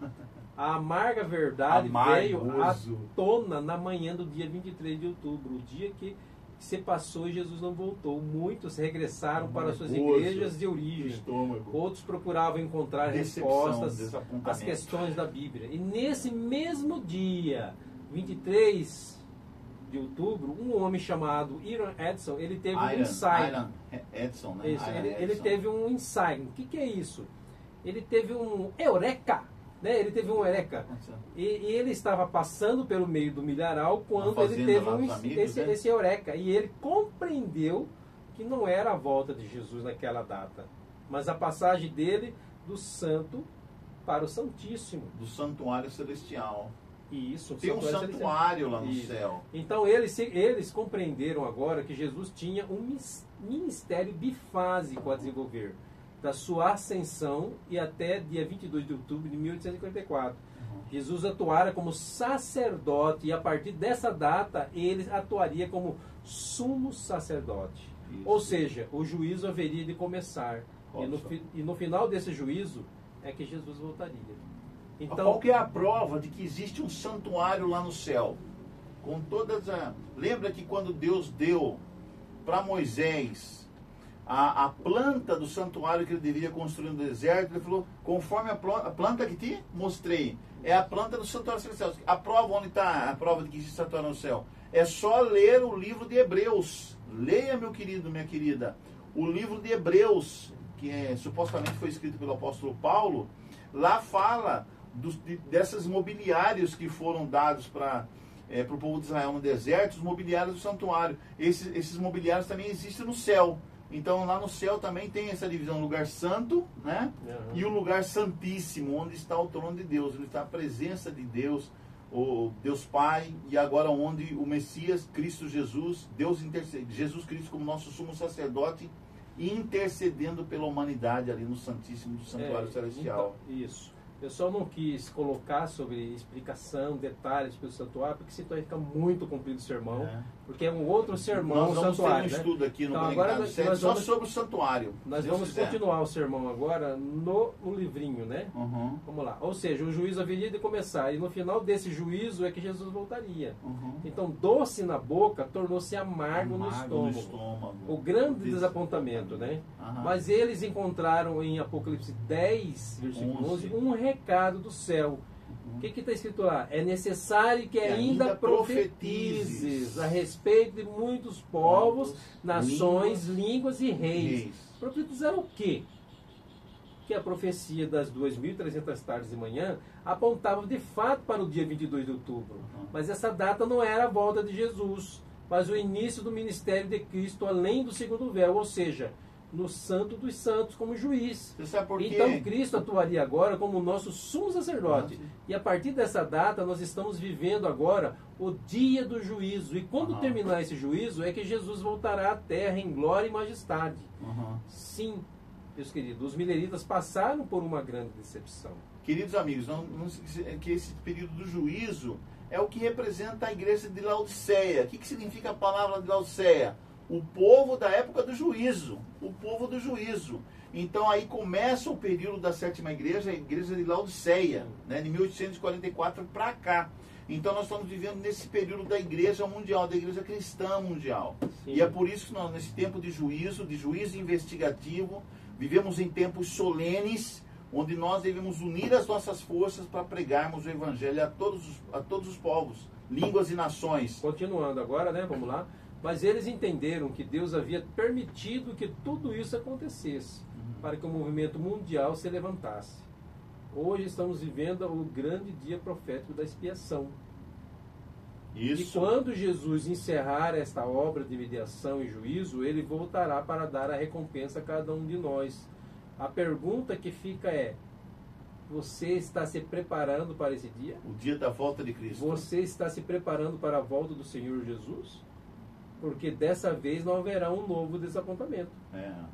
A amarga verdade veio à tona na manhã do dia 23 de outubro, o dia que se passou e Jesus não voltou. Muitos regressaram para suas Nervoso, igrejas de origem. estômago. Outros procuravam encontrar Decepção, respostas desapontamento. às questões da Bíblia. E nesse mesmo dia, 23 de outubro, um homem chamado Iron Edson, ele teve um insight. Iron Edson, né? Isso, Iron ele Edson. teve um insight. O que é isso? Ele teve um eureka, né? Ele teve um eureka. E ele estava passando pelo meio do milharal quando Na ele fazenda teve lá dos amigos, né? esse eureka. E ele compreendeu que não era a volta de Jesus naquela data, mas a passagem dele do santo para o santíssimo. Do santuário celestial. Isso, Tem um celestial. santuário lá no Isso. céu. Então eles compreenderam agora que Jesus tinha um ministério bifásico a desenvolver, da sua ascensão e até dia 22 de outubro de 1844. Jesus atuara como sacerdote e a partir dessa data ele atuaria como sumo sacerdote. Isso. Ou seja, o juízo haveria de começar. Olha só. E no final desse juízo é que Jesus voltaria. Então, Qual que é a prova de que existe um santuário lá no céu? Com todas as... Lembra que quando Deus deu para Moisés a planta do santuário que ele deveria construir no deserto, ele falou, conforme a planta que te mostrei, é a planta do santuário celestial. A prova, onde está a prova de que existe santuário no céu? É só ler o livro de Hebreus. Leia, meu querido, minha querida, o livro de Hebreus, que supostamente foi escrito pelo apóstolo Paulo. Lá fala dessas mobiliários que foram dados para o povo de Israel no deserto, os mobiliários do santuário. Esses mobiliários também existem no céu. Então lá no céu também tem essa divisão, lugar santo, né? Uhum. E o lugar santíssimo, onde está o trono de Deus, onde está a presença de Deus, o Deus Pai, e agora onde o Messias, Cristo Jesus, Deus intercede, Jesus Cristo como nosso sumo sacerdote, intercedendo pela humanidade ali no Santíssimo do Santuário Celestial. Então, isso. Eu só não quis colocar sobre explicação, detalhes pelo santuário, porque senão vai ficar muito comprido o sermão, porque é um outro sermão Nós vamos santuário. ter um estudo aqui no Então, agora Conectado 7 só sobre o santuário. Nós se Deus vamos quiser. continuar o sermão agora no livrinho, né? Uhum, Vamos lá. Ou seja, o juízo haveria de começar, e no final desse juízo é que Jesus voltaria. uhum. Então, doce na boca tornou-se amargo no estômago. O grande desapontamento, né? Aham. Mas eles encontraram em Apocalipse 10, versículo 11, um recado do céu. O que está escrito lá? É necessário que ainda profetizes a respeito de muitos povos, nações, línguas e reis. Profetizar o quê? Que a profecia das 2.300 tardes de manhã apontava de fato para o dia 22 de outubro. Mas essa data não era a volta de Jesus, mas o início do ministério de Cristo além do segundo véu, ou seja, no Santo dos Santos como juiz. Você sabe por quê? Então Cristo atuaria agora como nosso sumo sacerdote. E a partir dessa data nós estamos vivendo agora o dia do juízo. E quando terminar esse juízo é que Jesus voltará à terra em glória e majestade. Sim, meus queridos, os mileritas passaram por uma grande decepção. Queridos amigos, não se esqueça que esse período do juízo é o que representa a igreja de Laodiceia. O que significa a palavra de Laodiceia? O povo da época do juízo. O povo do juízo. Então aí começa o período da sétima igreja, a igreja de Laodiceia, né, de 1844 para cá. Então nós estamos vivendo nesse período da igreja mundial, da igreja cristã mundial. Sim. E é por isso que nós, nesse tempo de juízo investigativo, vivemos em tempos solenes, onde nós devemos unir as nossas forças para pregarmos o evangelho a todos os povos, línguas e nações. Continuando agora, né? Vamos lá. Mas eles entenderam que Deus havia permitido que tudo isso acontecesse para que o movimento mundial se levantasse. Hoje estamos vivendo o grande dia profético da expiação. Isso. E quando Jesus encerrar esta obra de mediação e juízo, ele voltará para dar a recompensa a cada um de nós. A pergunta que fica é: você está se preparando para esse dia? O dia da volta de Cristo. Você está se preparando para a volta do Senhor Jesus? Porque dessa vez não haverá um novo desapontamento.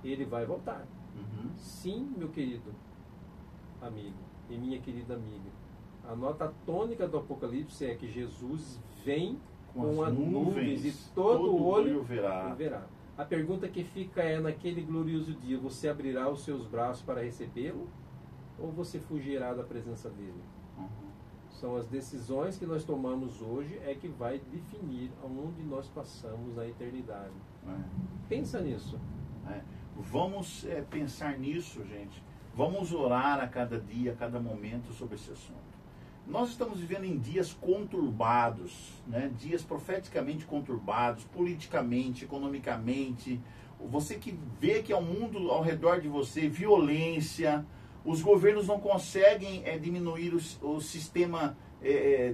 Ele vai voltar. Sim, meu querido amigo e minha querida amiga. A nota tônica do Apocalipse é que Jesus vem com as nuvens e todo olho verá. A pergunta que fica é: naquele glorioso dia, você abrirá os seus braços para recebê-lo? Ou você fugirá da presença dele? São as decisões que nós tomamos hoje é que vai definir aonde nós passamos a eternidade. Pensa nisso. Vamos pensar nisso, gente. Vamos orar a cada dia, a cada momento sobre esse assunto. Nós estamos vivendo em dias conturbados, né? Dias profeticamente conturbados, politicamente, economicamente. Você que vê que é o mundo ao redor de você, violência, os governos não conseguem diminuir o sistema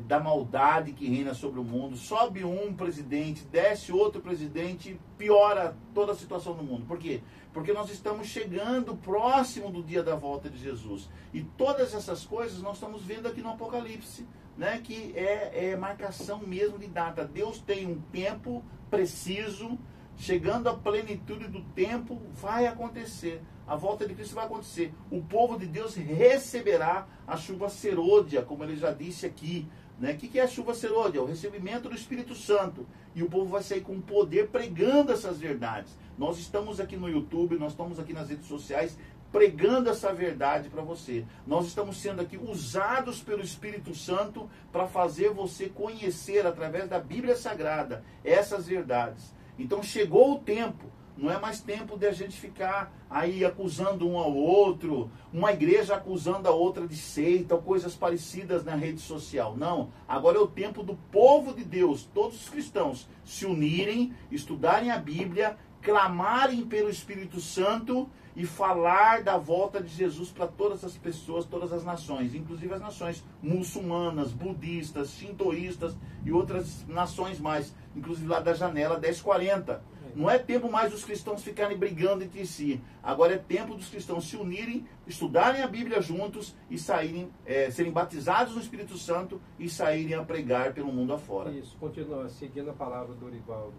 da maldade que reina sobre o mundo. Sobe um presidente, desce outro presidente, piora toda a situação do mundo. Por quê? Porque nós estamos chegando próximo do dia da volta de Jesus. E todas essas coisas nós estamos vendo aqui no Apocalipse, né? Que é marcação mesmo de data. Deus tem um tempo preciso, chegando à plenitude do tempo, vai acontecer. A volta de Cristo vai acontecer. O povo de Deus receberá a chuva serôdia, como ele já disse aqui. Né? O que é a chuva serôdia? O recebimento do Espírito Santo. E o povo vai sair com poder pregando essas verdades. Nós estamos aqui no YouTube, nós estamos aqui nas redes sociais pregando essa verdade para você. Nós estamos sendo aqui usados pelo Espírito Santo para fazer você conhecer através da Bíblia Sagrada essas verdades. Então chegou o tempo. Não é mais tempo de a gente ficar aí acusando um ao outro, uma igreja acusando a outra de seita ou coisas parecidas na rede social. Não, agora é o tempo do povo de Deus, todos os cristãos, se unirem, estudarem a Bíblia, clamarem pelo Espírito Santo e falar da volta de Jesus para todas as pessoas, todas as nações, inclusive as nações muçulmanas, budistas, shintoístas e outras nações mais, inclusive lá da janela 1040. Não é tempo mais dos cristãos ficarem brigando entre si. Agora é tempo dos cristãos se unirem, estudarem a Bíblia juntos e saírem, serem batizados no Espírito Santo e saírem a pregar pelo mundo afora. Isso, continua seguindo a palavra do Orivaldo.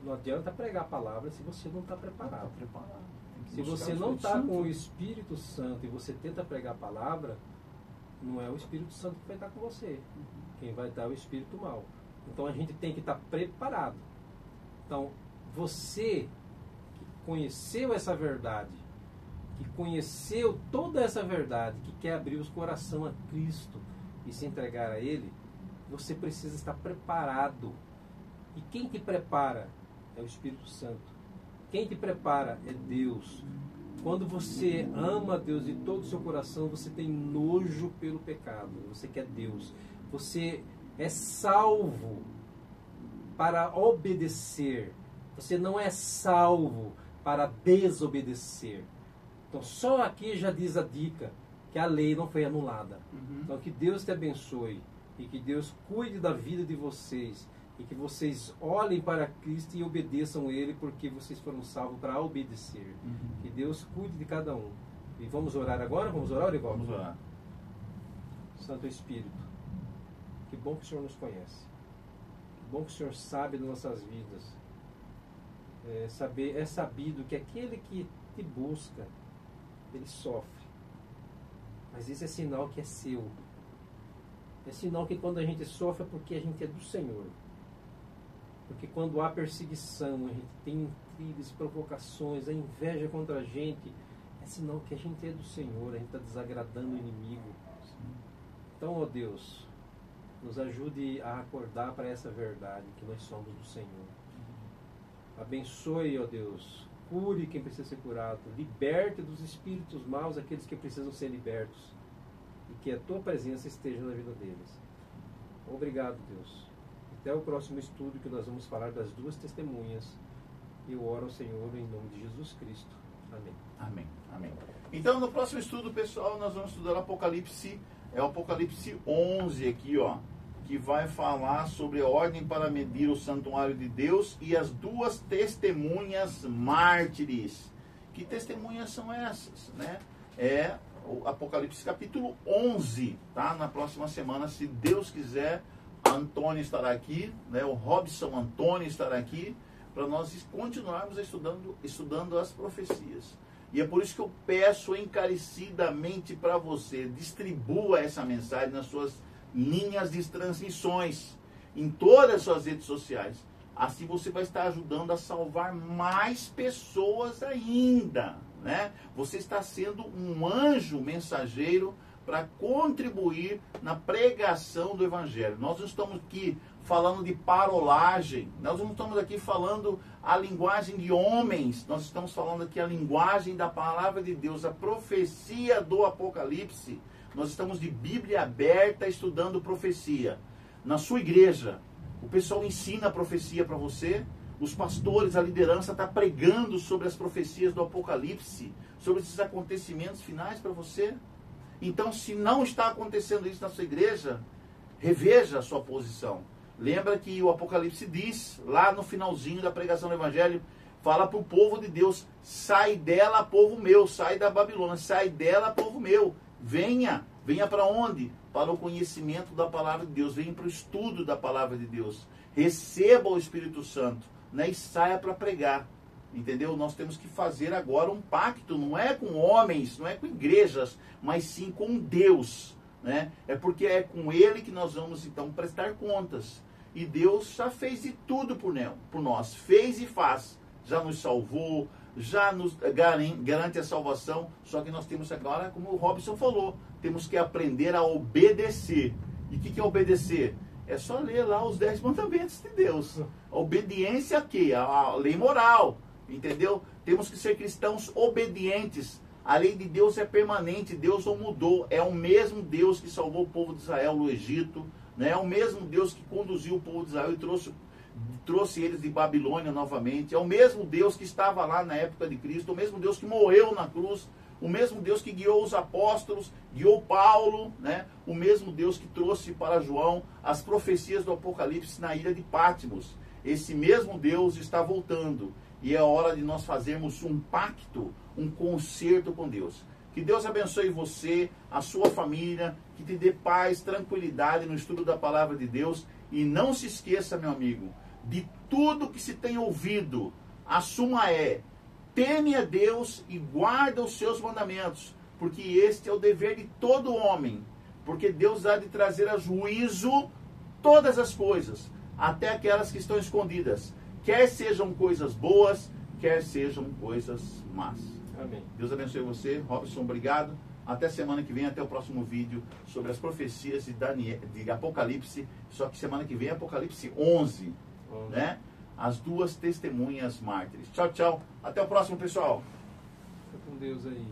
Não adianta pregar a palavra se você não está preparado. Se você não está com o Espírito Santo e você tenta pregar a palavra, não é o Espírito Santo que vai estar com você. Quem vai estar é o Espírito mau. Então a gente tem que estar preparado. Então, você que conheceu essa verdade, que conheceu toda essa verdade, que quer abrir os corações a Cristo e se entregar a Ele, você precisa estar preparado. E quem te prepara é o Espírito Santo. Quem te prepara é Deus. Quando você ama Deus de todo o seu coração, você tem nojo pelo pecado. Você quer Deus. Você é salvo para obedecer. Você não é salvo para desobedecer. Então só aqui já diz a dica que a lei não foi anulada. Então que Deus te abençoe e que Deus cuide da vida de vocês e que vocês olhem para Cristo e obedeçam Ele, porque vocês foram salvos para obedecer. Que Deus cuide de cada um. E vamos orar agora? Vamos orar, Orivaldo? Vamos orar. Santo Espírito, que bom que o Senhor nos conhece. Que bom que o Senhor sabe das nossas vidas. É sabido que aquele que te busca, ele sofre. Mas isso é sinal que é seu. É sinal que quando a gente sofre é porque a gente é do Senhor. Porque quando há perseguição, a gente tem intrigas, provocações, a inveja contra a gente, é sinal que a gente é do Senhor, a gente está desagradando o inimigo. Então, ó Deus, nos ajude a acordar para essa verdade, que nós somos do Senhor. Abençoe, ó Deus, cure quem precisa ser curado, liberte dos espíritos maus aqueles que precisam ser libertos, e que a Tua presença esteja na vida deles. Obrigado, Deus. Até o próximo estudo, que nós vamos falar das duas testemunhas. Eu oro ao Senhor em nome de Jesus Cristo. Amém. Amém. Amém. Então, no próximo estudo, pessoal, nós vamos estudar Apocalipse, o Apocalipse 11 aqui, ó, que vai falar sobre a ordem para medir o santuário de Deus e as duas testemunhas mártires. Que testemunhas são essas, né? É o Apocalipse capítulo 11, tá? Na próxima semana, se Deus quiser, Antônio estará aqui, né? O Robson Antônio estará aqui, para nós continuarmos estudando as profecias. E é por isso que eu peço encarecidamente para você, distribua essa mensagem nas suas linhas de transmissões, em todas as suas redes sociais. Assim você vai estar ajudando a salvar mais pessoas ainda, né? Você está sendo um anjo mensageiro para contribuir na pregação do Evangelho. Nós não estamos aqui falando de parolagem, nós não estamos aqui falando a linguagem de homens, nós estamos falando aqui a linguagem da palavra de Deus, a profecia do Apocalipse. Nós estamos de Bíblia aberta estudando profecia. Na sua igreja, o pessoal ensina a profecia para você, os pastores, a liderança está pregando sobre as profecias do Apocalipse, sobre esses acontecimentos finais para você. Então, se não está acontecendo isso na sua igreja, reveja a sua posição. Lembra que o Apocalipse diz, lá no finalzinho da pregação do Evangelho, fala para o povo de Deus: sai dela, povo meu, sai da Babilônia, sai dela, povo meu. Venha para onde? Para o conhecimento da palavra de Deus, venha para o estudo da palavra de Deus. Receba o Espírito Santo, né, e saia para pregar. Entendeu? Nós temos que fazer agora um pacto, não é com homens, não é com igrejas, mas sim com Deus, né? É porque é com Ele que nós vamos então prestar contas. E Deus já fez de tudo por nós, fez e faz. Já nos salvou, já nos garante a salvação, só que nós temos agora, como o Robson falou, temos que aprender a obedecer. E o que é obedecer? É só ler lá os 10 mandamentos de Deus. A obediência a quê? A lei moral. Entendeu? Temos que ser cristãos obedientes. A lei de Deus é permanente, Deus não mudou. É o mesmo Deus que salvou o povo de Israel no Egito, né? É o mesmo Deus que conduziu o povo de Israel e trouxe eles de Babilônia novamente. É o mesmo Deus que estava lá na época de Cristo, o mesmo Deus que morreu na cruz, o mesmo Deus que guiou os apóstolos, guiou Paulo, né? O mesmo Deus que trouxe para João as profecias do Apocalipse na ilha de Patmos. Esse mesmo Deus está voltando. E é hora de nós fazermos um pacto, um concerto com Deus. Que Deus abençoe você, a sua família, que te dê paz, tranquilidade no estudo da palavra de Deus. E não se esqueça, meu amigo, de tudo que se tem ouvido. A suma é: teme a Deus e guarda os seus mandamentos, porque este é o dever de todo homem. Porque Deus há de trazer a juízo todas as coisas, até aquelas que estão escondidas. Quer sejam coisas boas, quer sejam coisas más. Amém. Deus abençoe você. Robson, obrigado. Até semana que vem, até o próximo vídeo sobre as profecias de Apocalipse. Só que semana que vem é Apocalipse 11. Né? As duas testemunhas mártires. Tchau, tchau. Até o próximo, pessoal. Fica com Deus aí.